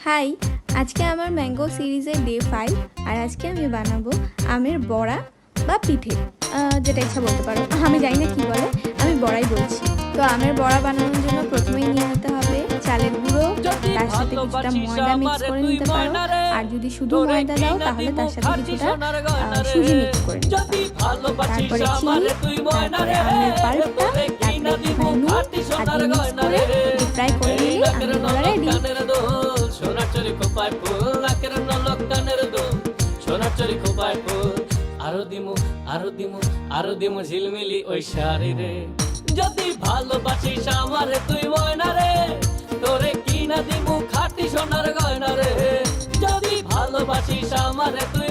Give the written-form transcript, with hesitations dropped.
High, আজকে আমার mango সিরিজের ডে 5 আর আজকে আমি বানাবো আমের বড়া বা পিঠে, যেটা ইচ্ছা বলতে পারো। আমি জানি না কি বলে, আমি বড়াই বলছি। তো আমের বড়া বানানোর জন্য প্রথমেই নিয়ে নিতে হবে চালের গুঁড়ো, তার সাথে কিছুটা ময়দা মিক্স করে নিতে পারো। আর যদি শুধু ময়দা দাও তাহলে তার সাথে কিছুটা সুজি মিক্স করে নিতে পারো। তারপরে চিনি, তারপরে আমের পাল্পটা, তারপরে একটুখানি নুন আর দিয়ে মিক্স করে ফ্রাই করে নিলে আমের বড়া রেডি। সোনার চরি খোপায় ফুল নাকের নলক কানের দুল সোনার চরি খোপায় ফুল আরো দিমু ঝিলমিলি ওই শাড়ি রে। যদি ভালোবাসিস আমারে তুই ময়না রে, তোরে কিনা দিমু খাঁটি সোনার গয়না রে। যদি ভালোবাসিস আমারে তুই